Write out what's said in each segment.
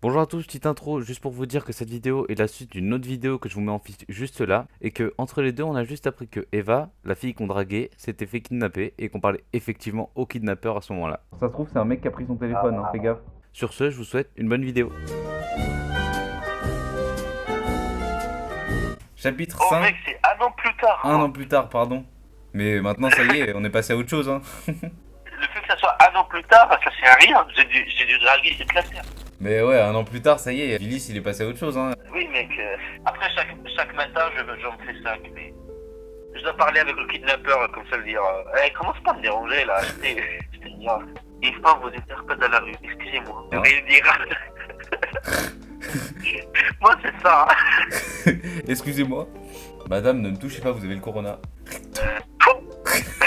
Bonjour à tous, petite intro juste pour vous dire que cette vidéo est la suite d'une autre vidéo que je vous mets en fiche juste là et que entre les deux on a juste appris que Eva, la fille qu'on draguait, s'était fait kidnapper et qu'on parlait effectivement au kidnappeur à ce moment-là. Ça se trouve c'est un mec qui a pris son téléphone, hein, fais gaffe. Sur ce, je vous souhaite une bonne vidéo. Chapitre Oh 5. mec, c'est un an plus tard. Un an plus tard, pardon. Mais maintenant ça y est, on est passé à autre chose, hein. Le fait que ça soit un an plus tard, ça c'est à rien. J'ai dû draguer toute la terre. Mais ouais, un an plus tard, ça y est, Willis il est passé à autre chose, hein. Oui mec, après chaque matin j'en fais 5, mais je dois parler avec le kidnappeur comme ça, le dire commence pas à me déranger là, j'étais bien. Et pas vous interpelle dans la rue, excusez-moi. Hein Et il dira. Moi c'est ça. Hein. Excusez-moi. Madame, ne me touchez pas, vous avez le corona.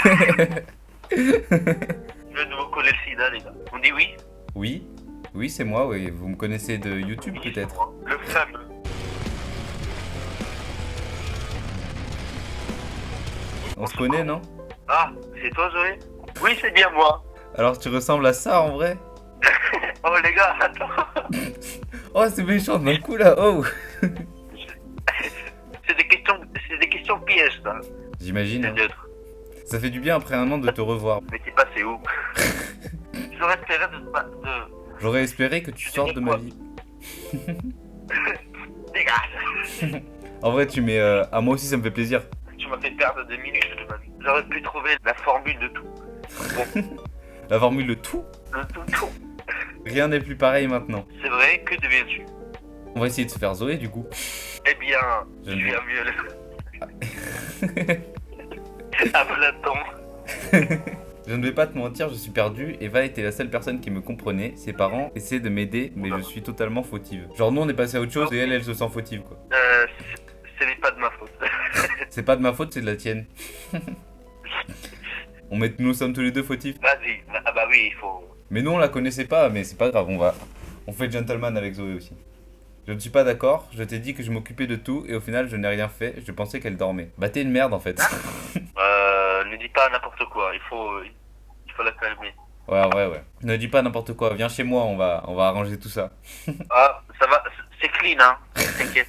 Je viens de vous coller le sida les gars. On dit oui? Oui, oui, c'est moi, oui. Vous me connaissez de YouTube Oui, peut-être? c'est moi. Le fameux. On se connaît, non? Ah, c'est toi Zoé? Oui c'est bien moi. Alors tu ressembles à ça en vrai? Oh les gars, attends. Oh, c'est méchant d'un coup là, oh! C'est des questions pièges ça. J'imagine, C'est hein. neutre. Ça fait du bien après un an de te revoir. Mais t'es passé où? J'aurais espéré de... J'aurais espéré que tu sortes de ma vie. Dégage. En vrai, tu mets. Ah, moi aussi, ça me fait plaisir. Tu m'as fait perdre 2 minutes de ma vie. J'aurais pu trouver la formule de tout. Bon, La formule de tout. de tout. Rien n'est plus pareil maintenant. C'est vrai, que deviens-tu? On va essayer de se faire Zoé du coup. Eh bien, Je je ne- viens mieux le... À Platon. Je ne vais pas te mentir, je suis perdu. Eva était la seule personne qui me comprenait. Ses parents essaient de m'aider, mais je suis totalement fautive. Genre, nous on est passé à autre chose et elle se sent fautive quoi. Ce n'est pas de ma faute. C'est pas de ma faute, c'est de la tienne. Nous sommes tous les deux fautifs. Vas-y. Ah bah oui, il faut... Mais nous on la connaissait pas, mais c'est pas grave, on fait gentleman avec Zoé aussi. Je ne suis pas d'accord, je t'ai dit que je m'occupais de tout et au final je n'ai rien fait, je pensais qu'elle dormait. Bah t'es une merde en fait. Ne dis pas n'importe quoi, il faut la calmer. Ouais. Ne dis pas n'importe quoi, viens chez moi, on va arranger tout ça. Ah, ça va, c'est clean hein, t'inquiète.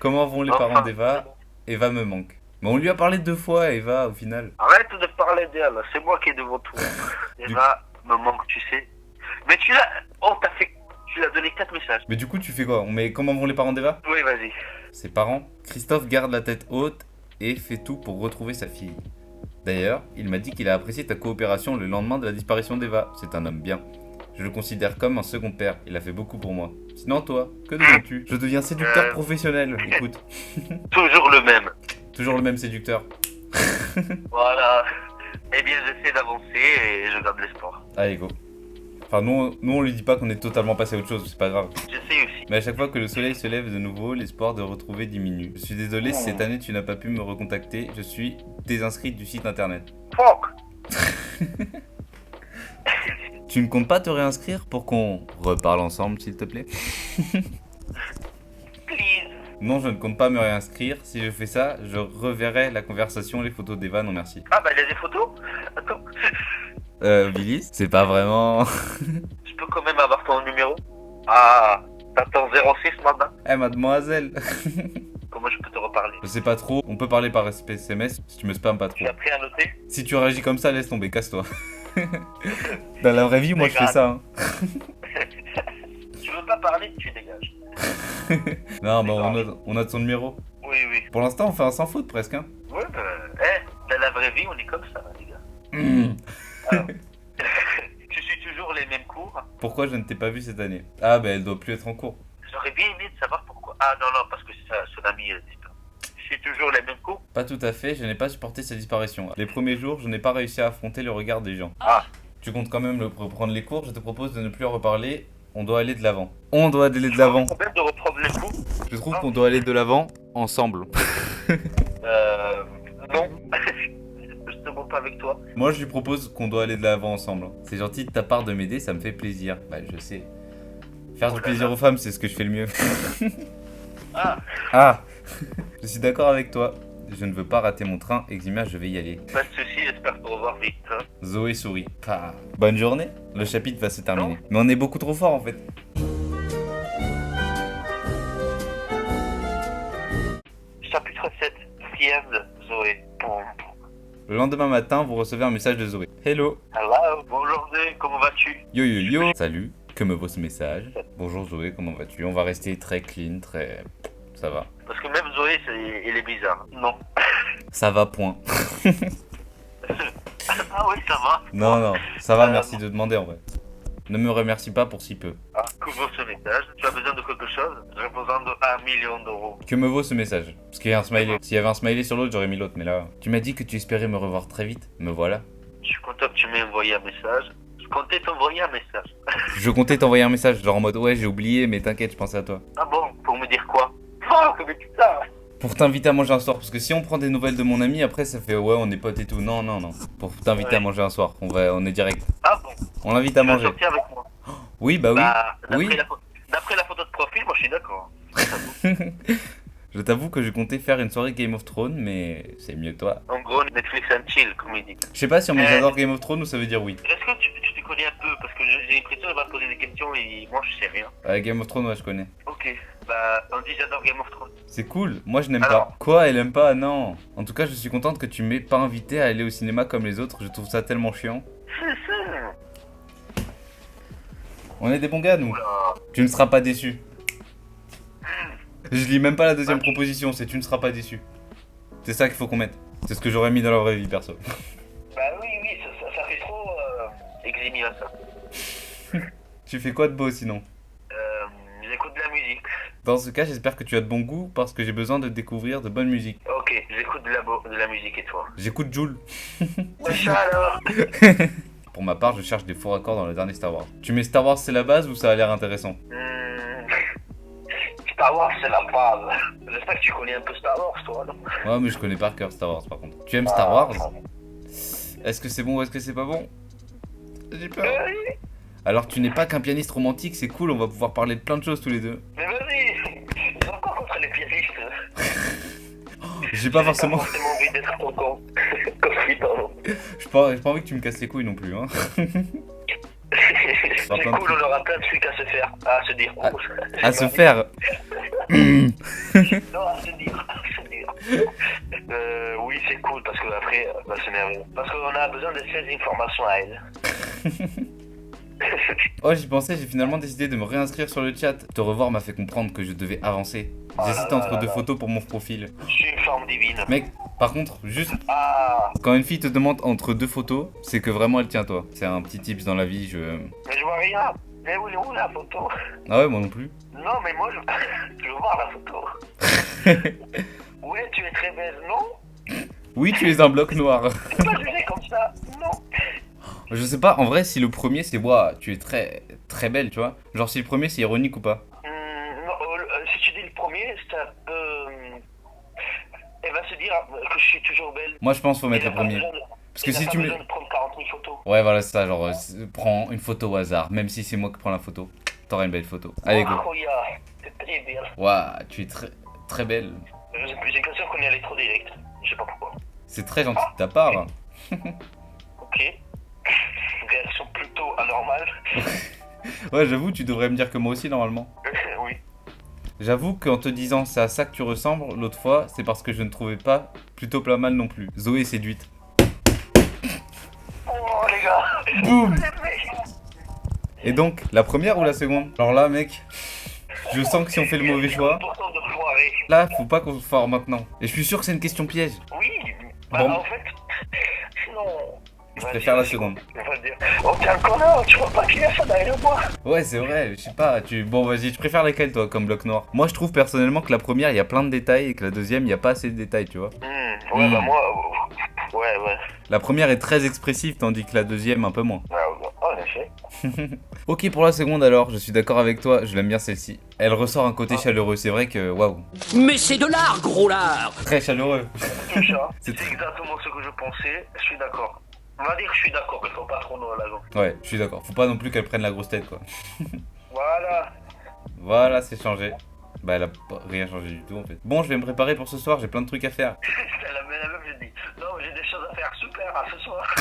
Comment vont les parents d'Eva? Eva me manque. Mais on lui a parlé 2 fois, Eva, au final. Arrête de parler d'elle, c'est moi qui est devant toi. Eva me manque, tu sais. Mais tu l'as... Oh, tu l'as donné 4 messages. Mais du coup tu fais quoi? On met comment vont les parents d'Eva? Oui, vas-y. Ses parents. Christophe garde la tête haute et fait tout pour retrouver sa fille. D'ailleurs, il m'a dit qu'il a apprécié ta coopération le lendemain de la disparition d'Eva. C'est un homme bien. Je le considère comme un second père. Il a fait beaucoup pour moi. Sinon, toi, que deviens-tu? Je deviens séducteur professionnel. Écoute, Toujours le même. toujours le même séducteur. Voilà. Eh bien, j'essaie d'avancer et je garde l'espoir. Allez, go. Enfin, nous on lui dit pas qu'on est totalement passé à autre chose, c'est pas grave. J'essaie aussi. Mais à chaque fois que le soleil se lève de nouveau, l'espoir de retrouver diminue. Je suis désolé si cette année tu n'as pas pu me recontacter. Je suis désinscrit du site internet. Fuck. Tu ne comptes pas te réinscrire pour qu'on reparle ensemble, s'il te plaît? Please. Non, je ne compte pas me réinscrire. Si je fais ça, je reverrai la conversation, les photos d'Eva, non merci. Ah bah il y a des photos. Attends. Willis, c'est pas vraiment... Je peux quand même avoir ton numéro? Ah, t'attends 06 maintenant? Eh, mademoiselle. Comment je peux te reparler? Je sais pas trop, on peut parler par SMS si tu me spammes pas trop. Tu as pris à noter? Si tu réagis comme ça, laisse tomber, casse-toi. Dans la vraie vie, moi je fais ça. Hein. Tu veux pas parler? Tu dégages. Non, bah on a ton numéro. Oui, oui. Pour l'instant, on fait un sans faute presque. Hein. Ouais, dans la vraie vie, on est comme ça, les gars. Alors, tu suis toujours les mêmes cours? Pourquoi je ne t'ai pas vu cette année? Ah, bah elle doit plus être en cours. J'aurais bien aimé de savoir pourquoi. Ah non, non, parce que son ami a disparu. Tu suis toujours les mêmes cours? Pas tout à fait, je n'ai pas supporté sa disparition. Les premiers jours, je n'ai pas réussi à affronter le regard des gens. Ah, Tu comptes quand même reprendre les cours, je te propose de ne plus en reparler. On doit aller de l'avant. On doit aller de l'avant. problème de reprendre les cours? Je trouve qu'on doit aller de l'avant ensemble. Non. Je te montre pas avec toi. Moi, je lui propose qu'on doit aller de l'avant ensemble. C'est gentil de ta part de m'aider, ça me fait plaisir. Bah, je sais. Faire du plaisir aux femmes, c'est ce que je fais le mieux. Ah, Ah. Je suis d'accord avec toi. Je ne veux pas rater mon train. Eximia, je vais y aller. pas de soucis, j'espère te revoir vite. Hein. Zoé sourit. Ah. Bonne journée. Le chapitre va se terminer. Mais on est beaucoup trop fort en fait. week-end, Zoé. Bon. Le lendemain matin, vous recevez un message de Zoé. Hello. Hello. Bonjour Zoé, comment vas-tu? Yo yo yo. Salut. Que me vaut ce message? Bonjour Zoé, comment vas-tu? On va rester très clean, très... Ça va. Parce que même Zoé, elle est bizarre. Non. Ça va, point. Ah oui, ça va. Non, ça va, merci de demander en vrai. Ne me remercie pas pour si peu. Ah, que vaut ce message? Tu as besoin de quelque chose? J'ai besoin de 1 million d'euros. Que me vaut ce message? Parce qu'il y a un smiley. S'il y avait un smiley sur l'autre, j'aurais mis l'autre, mais là... Tu m'as dit que tu espérais me revoir très vite. Me voilà. Je suis content que tu m'aies envoyé un message. Je comptais t'envoyer un message. Je comptais t'envoyer un message, genre en mode ouais, j'ai oublié, mais t'inquiète, je pensais à toi. Ah bon? Pour me dire quoi? Oh, mais putain! Pour t'inviter à manger un soir, parce que si on prend des nouvelles de mon ami, après ça fait ouais, on est potes et tout. Non. Pour t'inviter à manger un soir, on est direct. Ah bon? On l'invite à Tu veux manger. sortir avec moi? Oui, bah oui. Bah, Oui. D'après la photo de profil, moi je suis d'accord. Je t'avoue que j'ai compté faire une soirée Game of Thrones, mais c'est mieux toi. En gros, Netflix and chill, comme il dit. Je sais pas si on j'adore Game of Thrones ou ça veut dire oui. Est-ce que tu te connais un peu? Parce que j'ai l'impression qu'elle va te poser des questions et moi je sais rien. Game of Thrones, ouais, je connais. Ok, bah on dit j'adore Game of Thrones. C'est cool, moi je n'aime Alors. pas. Quoi, elle aime pas? Non. En tout cas, je suis contente que tu m'aies pas invité à aller au cinéma comme les autres, je trouve ça tellement chiant. On est des bons gars, nous. Oula. Tu ne seras pas déçu. Je lis même pas la deuxième proposition, c'est tu ne seras pas déçu. C'est ça qu'il faut qu'on mette. C'est ce que j'aurais mis dans la vraie vie, perso. Bah oui, ça fait trop eximien ça. Tu fais quoi de beau sinon? J'écoute de la musique. Dans ce cas, j'espère que tu as de bon goût parce que j'ai besoin de découvrir de bonne musique. Ok, j'écoute de la musique et toi? J'écoute Jul. Ça alors? Pour ma part, je cherche des faux raccords dans le dernier Star Wars. Tu mets Star Wars, c'est la base ou ça a l'air intéressant? Star Wars, c'est la base. J'espère que tu connais un peu Star Wars, toi, non? Ouais, mais je connais par cœur Star Wars par contre. Tu aimes Star Wars? Est-ce que c'est bon ou est-ce que c'est pas bon? J'ai peur. Alors tu n'es pas qu'un pianiste romantique, c'est cool, on va pouvoir parler de plein de choses tous les deux. Mais vas-y, j'ai encore contre les pianistes. J'ai pas forcément... J'ai pas envie d'être ton con. Comme putain. J'ai pas envie que tu me casses les couilles non plus, hein. C'est plein de cool, on aura plein de trucs à se faire, à se dire. À se faire. Non, à se dire. Oui, c'est cool parce que après, va s'énerver. Parce qu'on a besoin de ces informations à elle. Oh, j'y pensais, j'ai finalement décidé de me réinscrire sur le chat. Te revoir m'a fait comprendre que je devais avancer. J'hésite entre deux photos pour mon profil. Je suis une forme divine. Mec, par contre, juste Ah, quand une fille te demande entre deux photos, c'est que vraiment elle tient à toi. C'est un petit tips dans la vie, mais je vois rien. Mais où est la photo? Ah ouais, moi non plus. Non, mais moi, je veux voir la photo. Ouais, tu es très belle, non? Oui, tu es un bloc noir. Tu peux pas juger comme ça, non? Je sais pas, en vrai, si le premier c'est waouh, tu es très très belle, tu vois. Genre si le premier c'est ironique ou pas. Non, si tu dis le premier, ça peut... Elle va se dire que je suis toujours belle. Moi je pense faut mettre le premier. Parce que si tu me... de prendre 40 000 photos. Ouais, voilà, c'est ça, genre prends une photo au hasard, même si c'est moi qui prends la photo. T'auras une belle photo. Allez, go. Oh, yeah, c'est très belle. Waouh, tu es très très belle. J'ai l'impression qu'on est allé trop direct. Je sais pas pourquoi. C'est très gentil de ta part. Ok. Réaction plutôt anormale. Ouais, j'avoue, tu devrais me dire que moi aussi normalement. Oui. J'avoue qu'en te disant c'est à ça que tu ressembles, l'autre fois, c'est parce que je ne trouvais pas plutôt pas mal non plus. Zoé est séduite. Oh les gars. Boum. Et donc, la première ou la seconde? Alors là, mec, je sens que si on fait le mauvais choix, Pourtant de foirer. là, faut pas qu'on se foire maintenant. Et je suis sûr que c'est une question piège. Oui. Bah, Bon. en fait... Non. Je préfère la seconde. On va dire, oh t'es un connard, tu vois pas qu'il y a ça derrière moi? Ouais, c'est vrai, je sais pas, Bon, vas-y, tu préfères laquelle, toi, comme bloc noir? Moi, je trouve personnellement que la première, il y a plein de détails, et que la deuxième, il y a pas assez de détails, tu vois. Ouais, bah moi... Ouais. La première est très expressive, tandis que la deuxième, un peu moins. Ouais, en effet. Ok, pour la seconde, alors, je suis d'accord avec toi, je l'aime bien celle-ci. Elle ressort un côté chaleureux, c'est vrai que, waouh. Mais c'est de l'art, gros lard! Très chaleureux. Tout ça, C'est c'est exactement ce que je pensais, je suis d'accord. On va dire que je suis d'accord, il faut pas trop nous à la jambe. Ouais, je suis d'accord, faut pas non plus qu'elle prenne la grosse tête, quoi. Voilà. Voilà, c'est changé. Bah, elle a pas rien changé du tout, en fait. Bon, je vais me préparer pour ce soir, j'ai plein de trucs à faire. C'était la même, j'ai dit. Non, j'ai des choses à faire, super, à ce soir.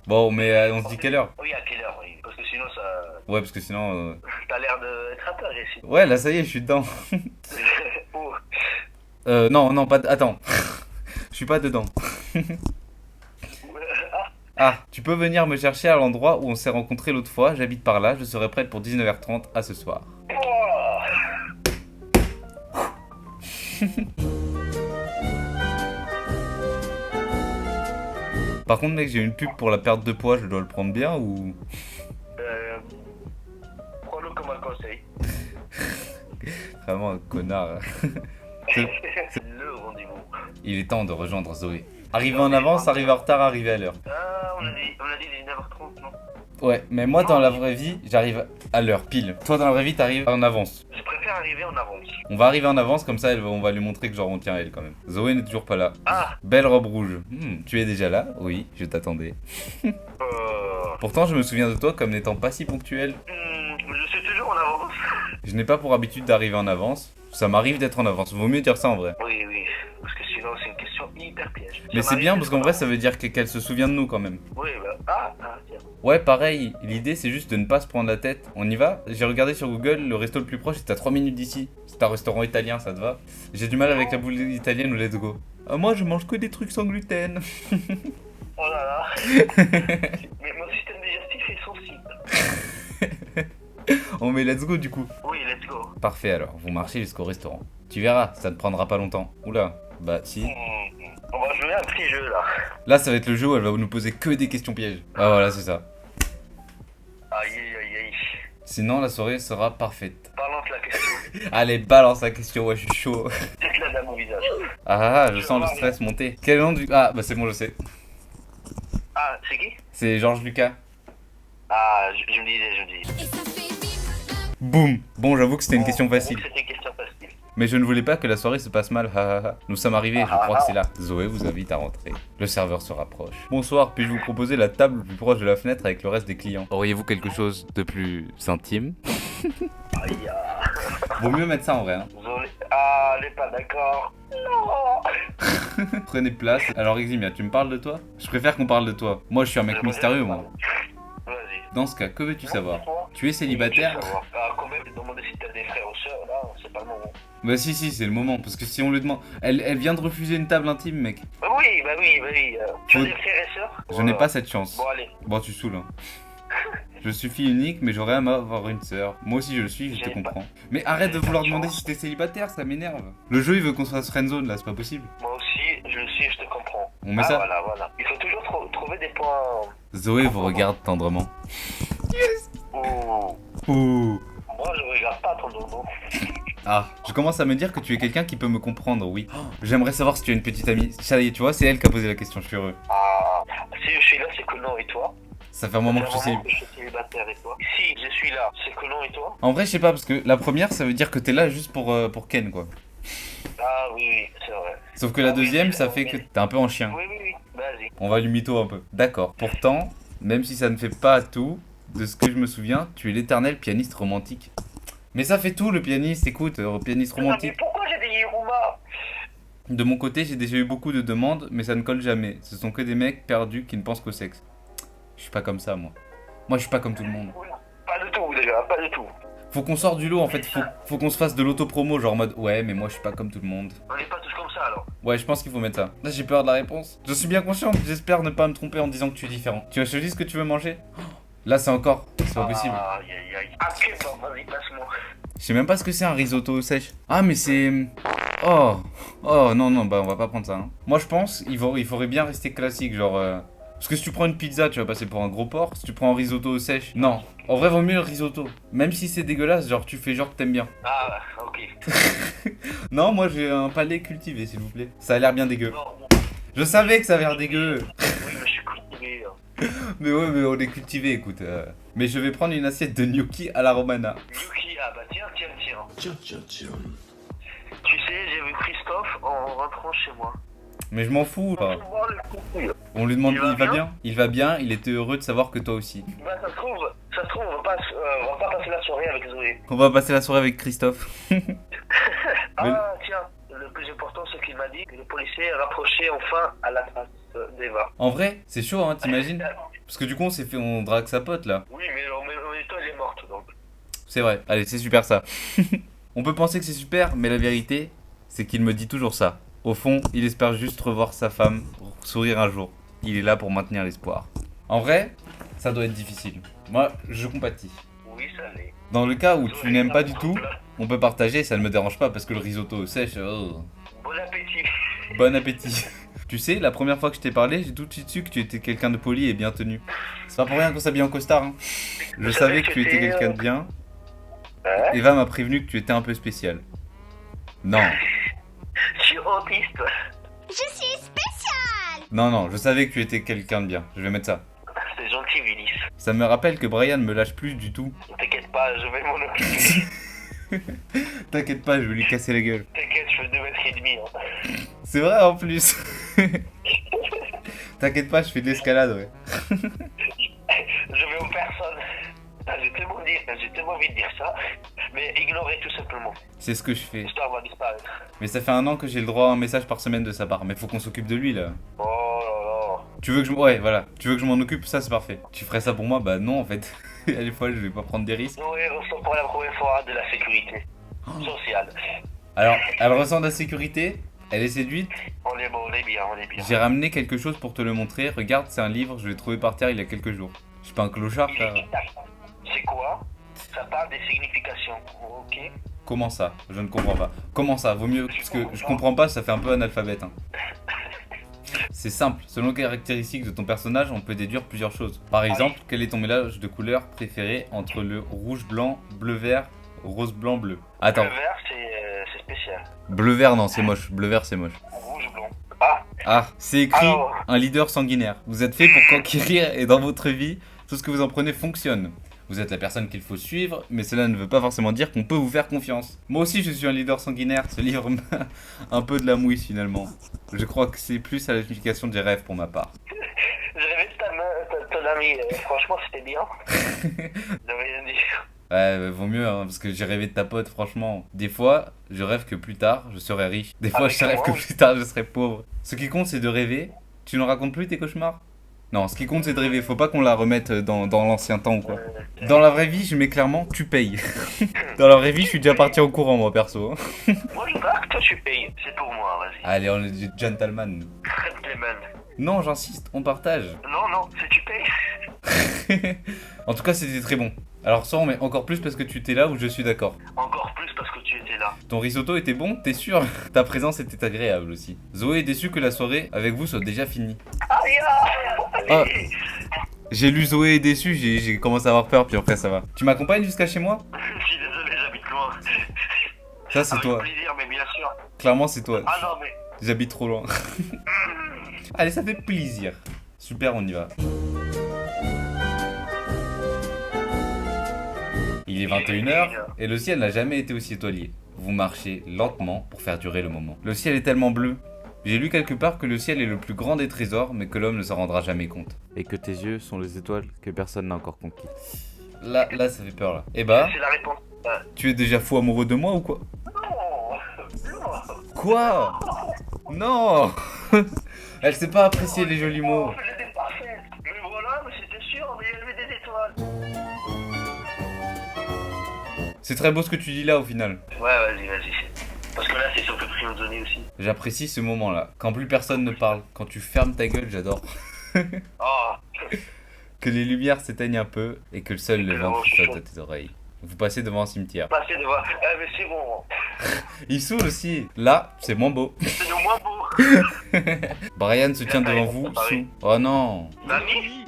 Bon, mais on se dit quelle heure? Oui, à quelle heure, oui. Parce que sinon, ça... Ouais, parce que sinon... T'as l'air d'être à peur ici. Ouais, là, ça y est, je suis dedans. Oh. Non, non, pas... Attends. Je suis pas dedans. Ah, tu peux venir me chercher à l'endroit où on s'est rencontrés l'autre fois. J'habite par là. Je serai prête pour 19h30 à ce soir. Par contre, mec, j'ai une pub pour la perte de poids. Je dois le prendre bien ou... Prends-le comme un conseil. Vraiment un connard. Le rendez-vous. Il est temps de rejoindre Zoé. Arriver en avance, arriver en retard, arriver à l'heure. Ah, on a dit 19h30, non? Ouais, mais moi dans la vraie vie, j'arrive à l'heure, pile. Toi dans la vraie vie, t'arrives en avance. Je préfère arriver en avance. On va arriver en avance, comme ça on va lui montrer que genre on tient elle quand même. Zoé n'est toujours pas là. Ah, Belle robe rouge. Tu es déjà là? Oui, je t'attendais. Pourtant, je me souviens de toi comme n'étant pas si ponctuel. Je suis toujours en avance. Je n'ai pas pour habitude d'arriver en avance. Ça m'arrive d'être en avance. Vaut mieux dire ça en vrai. Oui, oui, parce que sinon c'est une question hyper piège. Mais c'est bien parce qu'en vrai, ça veut dire qu'elle se souvient de nous quand même. Oui, bah, tiens. Ouais, pareil. L'idée, c'est juste de ne pas se prendre la tête. On y va? J'ai regardé sur Google, le resto le plus proche est à 3 minutes d'ici. C'est un restaurant italien, ça te va? J'ai du mal avec la boule italienne ou let's go. Ah, moi, je mange que des trucs sans gluten. Oh là là. Mais mon système digestif est sensible. On met let's go du coup. Oui, let's go. Parfait alors, vous marchez jusqu'au restaurant. Tu verras, ça ne prendra pas longtemps. Oula, bah si. On va jouer à un petit jeu là. Là, ça va être le jeu où elle va nous poser que des questions pièges. Ah voilà, c'est ça. Aïe, aïe, aïe. Sinon, la soirée sera parfaite. Balance la question. Allez, balance la question, ouais, je suis chaud. Jette la dame au visage. Je sens le stress monter. Quel est le nom du... Ah, bah c'est bon, je sais. Ah, c'est qui? C'est Georges Lucas. Ah, je me disais. Boum. Bon, j'avoue que c'était une question facile. C'était une question facile. Mais je ne voulais pas que la soirée se passe mal, Nous sommes arrivés, je crois que c'est là. Zoé vous invite à rentrer. Le serveur se rapproche. Bonsoir, puis-je vous proposer la table le plus proche de la fenêtre avec le reste des clients? Auriez-vous quelque chose de plus intime? Aïe, Vaut mieux mettre ça en vrai, hein. Désolé. Ah, elle est pas d'accord. Non. Prenez place. Alors Eximia, tu me parles de toi? Je préfère qu'on parle de toi. Moi, je suis un mec mystérieux, moi. Vas-y. Dans ce cas, que veux-tu savoir? Tu es célibataire? Ah, quand même, demander si t'as des frères ou sœurs, là, c'est pas le moment. Bah si, c'est le moment. Parce que si on lui demande... Elle vient de refuser une table intime, mec. Oui. Tu as des frères et sœurs? Je n'ai pas cette chance. Bon, allez. Bon, tu saoules, hein. Je suis fille unique, mais j'aurais à avoir une sœur. Moi aussi, je le suis, je te comprends. Mais arrête de vouloir demander si t'es célibataire, ça m'énerve. Le jeu, il veut qu'on se fasse friendzone, là, c'est pas possible. Moi aussi, je le suis, je te comprends. On met ça? Voilà. Il faut toujours trouver des points... Zoé vous regarde tendrement. Oh. Ouh. Moi, je regarde pas ton dodo. Ah, je commence à me dire que tu es quelqu'un qui peut me comprendre, oui. J'aimerais savoir si tu as une petite amie. Ça y est, tu vois, c'est elle qui a posé la question, je suis heureux. Ah, si je suis là, c'est que non, et toi? Ça fait un moment que je suis célibataire, et toi? Si je suis là, c'est que non, et toi? En vrai, je sais pas, parce que la première, ça veut dire que t'es là juste pour Ken, quoi. Ah oui, c'est vrai. Sauf que la deuxième, ça fait que t'es un peu en chien. Oui, vas-y. On va lui mytho un peu. D'accord. Pourtant, même si ça ne fait pas tout, de ce que je me souviens, tu es l'éternel pianiste romantique. Mais ça fait tout, le pianiste, écoute, pianiste romantique. Mais pourquoi j'ai des Yiruma? De mon côté, j'ai déjà eu beaucoup de demandes, mais ça ne colle jamais. Ce sont que des mecs perdus qui ne pensent qu'au sexe. Je suis pas comme ça, moi. Moi, je suis pas comme tout le monde. Pas du tout, déjà, pas du tout. Faut qu'on sorte du lot, en fait. Faut qu'on se fasse de l'auto-promo, genre en mode ouais, mais moi, je suis pas comme tout le monde. On est pas tous comme ça, alors. Ouais, je pense qu'il faut mettre ça. Là, j'ai peur de la réponse. Je suis bien conscient, j'espère ne pas me tromper en disant que tu es différent. Tu veux que je te dise ce que tu veux manger? Là, c'est encore. C'est pas possible. Aïe. Ah, ok, bon, vas-y, passe-moi. Je sais même pas ce que c'est un risotto sèche. Ah, mais c'est... Oh, non, bah on va pas prendre ça. Hein. Moi, je pense il faudrait bien rester classique, genre... Parce que si tu prends une pizza, tu vas passer pour un gros porc. Si tu prends un risotto sèche... Non. En vrai, vaut mieux le risotto. Même si c'est dégueulasse, genre tu fais genre que t'aimes bien. Ah, ok. Non, moi j'ai un palais cultivé, s'il vous plaît. Ça a l'air bien dégueu. Non. Je savais que ça avait l'air dégueu. Oui, mais je suis cultivé. Mais ouais, mais on est cultivé, écoute. Mais je vais prendre une assiette de gnocchi à la romana. Gnocchi, ah bah tiens. Tiens. Tu sais, j'ai vu Christophe en rentrant chez moi. Mais je m'en fous. On lui demande, il va bien? Il va bien, il était heureux de savoir que toi aussi. Bah ça se trouve, on va pas passer la soirée avec Zoé. On va passer la soirée avec Christophe. Ah tiens, le plus important c'est qu'il m'a dit que le policier rapprochait enfin à la trace d'Eva. En vrai, c'est chaud, hein, t'imagines? Parce que du coup, on drague sa pote là. Oui, mais toi elle est morte donc. C'est vrai, allez, c'est super ça. On peut penser que c'est super, mais la vérité, c'est qu'il me dit toujours ça. Au fond, il espère juste revoir sa femme, sourire un jour. Il est là pour maintenir l'espoir. En vrai, ça doit être difficile. Moi, je compatis. Oui, ça l'est. Dans le cas où tu n'aimes pas du tout, on peut partager, ça ne me dérange pas parce que le risotto sèche. Oh. Bon appétit. Bon appétit. Tu sais, la première fois que je t'ai parlé, j'ai tout de suite su que tu étais quelqu'un de poli et bien tenu. C'est pas pour rien qu'on s'habille en costard. Hein. Je savais que tu étais quelqu'un de bien. Eva m'a prévenu que tu étais un peu spécial. Non. Je suis autiste. Je suis spécial. Non, je savais que tu étais quelqu'un de bien. Je vais mettre ça. C'est gentil, Willis. Ça me rappelle que Brian me lâche plus du tout. T'inquiète pas, je vais m'en occuper. T'inquiète pas, je vais lui casser la gueule. T'inquiète, je fais 2 mètres et demi. Hein. C'est vrai en plus. T'inquiète pas, je fais de l'escalade, ouais. Je vais en personne. J'ai tellement envie de dire ça, mais ignorez tout simplement. C'est ce que je fais. L'histoire va disparaître. Mais ça fait 1 an que j'ai le droit à un message par semaine de sa part. Mais faut qu'on s'occupe de lui là. Oh là là. Tu veux que je... Ouais, voilà. Tu veux que je m'en occupe? Ça, c'est parfait. Tu ferais ça pour moi? Bah non, en fait. À des fois, je vais pas prendre des risques. Noé ressent pour la première fois de la sécurité sociale. Alors, elle ressent de la sécurité. Elle est séduite. On est bon, on est bien. J'ai ramené quelque chose pour te le montrer. Regarde, c'est un livre. Je l'ai trouvé par terre il y a quelques jours. Je suis pas un clochard, ça. C'est quoi? Ça parle des significations. Ok. Comment ça? Je ne comprends pas. Comment ça? Vaut mieux, parce que je comprends pas, ça fait un peu analphabète. Hein. C'est simple, selon les caractéristiques de ton personnage, on peut déduire plusieurs choses. Par exemple, quel est ton mélange de couleurs préféré entre le rouge-blanc, bleu-vert, rose-blanc-bleu? Attends. Le vert, c'est spécial. Bleu-vert, non, c'est moche. Bleu-vert, c'est moche. Rouge-blanc. Ah, Ah, c'est écrit alors. un leader sanguinaire. Vous êtes fait pour conquérir et dans votre vie, tout ce que vous en prenez fonctionne. Vous êtes la personne qu'il faut suivre, mais cela ne veut pas forcément dire qu'on peut vous faire confiance. Moi aussi, je suis un leader sanguinaire. Ce livre m'a un peu de la mouille finalement. Je crois que c'est plus à l'explication des rêves pour ma part. J'avais ton ami, franchement, c'était bien. De rien dire. Ouais, vaut mieux, hein, parce que j'ai rêvé de ta pote, franchement. Des fois, je rêve que plus tard, je serai riche. Des fois, Avec je rêve moi, que oui. plus tard, je serai pauvre. Ce qui compte, c'est de rêver. Tu ne racontes plus tes cauchemars? Non, ce qui compte, c'est de rêver. Faut pas qu'on la remette dans l'ancien temps ou quoi. Dans la vraie vie, je mets clairement, tu payes. Dans la vraie vie, je suis déjà parti en courant, moi, perso. Moi, je veux pas que toi, tu payes. C'est pour moi, vas-y. Allez, on est des gentlemen. nous. Gentleman. Non, j'insiste, on partage. Non, c'est tu payes. En tout cas, c'était très bon. Alors, ça, mais encore plus parce que tu étais là où je suis d'accord. Encore plus parce que tu étais là. Ton risotto était bon, t'es sûr? Ta présence était agréable aussi. Zoé est déçue que la soirée avec vous soit déjà finie. Aïe, Ah. J'ai lu Zoé est déçue, j'ai commencé à avoir peur, puis après ça va. Tu m'accompagnes jusqu'à chez moi? Je suis désolé, j'habite loin. Ça, c'est Avec toi. plaisir, mais bien sûr. Clairement, c'est toi. Ah non, mais... J'habite trop loin. Allez, ça fait plaisir. Super, on y va. Il est 21h et le ciel n'a jamais été aussi étoilé. Vous marchez lentement pour faire durer le moment. Le ciel est tellement bleu. J'ai lu quelque part que le ciel est le plus grand des trésors, mais que l'homme ne s'en rendra jamais compte. Et que tes yeux sont les étoiles que personne n'a encore conquis. Là, ça fait peur là. Eh bah, C'est la réponse. tu es déjà fou amoureux de moi ou quoi? Non. Quoi? Non. Elle sait pas apprécier les jolis mots. Oh, j'étais parfaite. Mais voilà, mais c'était sûr, mais il y avait des étoiles. C'est très beau ce que tu dis là au final. Ouais, vas-y. Parce que là, c'est sur le prix donné aussi. J'apprécie ce moment-là. Quand plus personne ne parle. Quand tu fermes ta gueule, j'adore. Oh. Que les lumières s'éteignent un peu et que seul le vent Oh, chuchote chaud. à tes oreilles. Vous passez devant un cimetière. Passer devant. Mais c'est bon. Il saoule aussi. Là, c'est moins beau. C'est le moins beau. Brian se tient devant vous sous. Oh non. Mamie.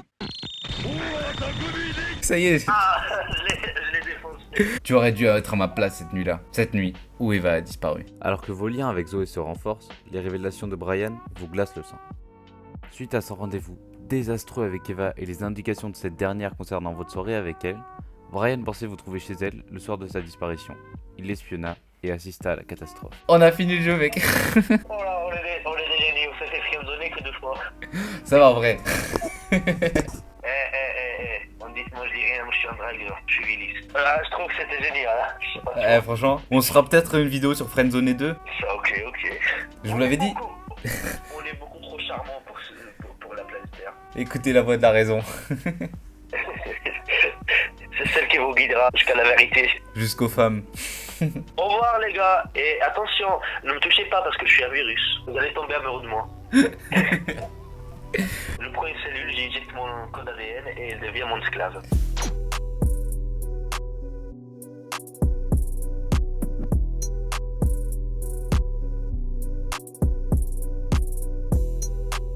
Ça y est. Ah, je l'ai défoncé. Tu aurais dû être à ma place cette nuit-là. Cette nuit où Eva a disparu. Alors que vos liens avec Zoé se renforcent, les révélations de Brian vous glacent le sang. Suite à son rendez-vous désastreux avec Eva et les indications de cette dernière concernant votre soirée avec elle, Brian pensait vous trouver chez elle le soir de sa disparition. Il l'espionna et assista à la catastrophe. On a fini le jeu, mec. Oh là, on est des génies. Vous faites frime donné que 2 fois. Ça va en vrai. Moi je dis rien, moi je suis un dragueur, je suis Willis. Je trouve que c'était génial. Hein. Je sais pas si Franchement, on se fera peut-être une vidéo sur Friendzone 2. ça, ok. Je vous l'avais dit. On est beaucoup trop charmant pour la planète Terre. Écoutez la voix de la raison. C'est celle qui vous guidera jusqu'à la vérité. Jusqu'aux femmes. Au revoir les gars, et attention, ne me touchez pas parce que je suis un virus. Vous allez tomber amoureux de moi. Je prends une cellule, j'injecte mon code ADN et elle devient mon esclave.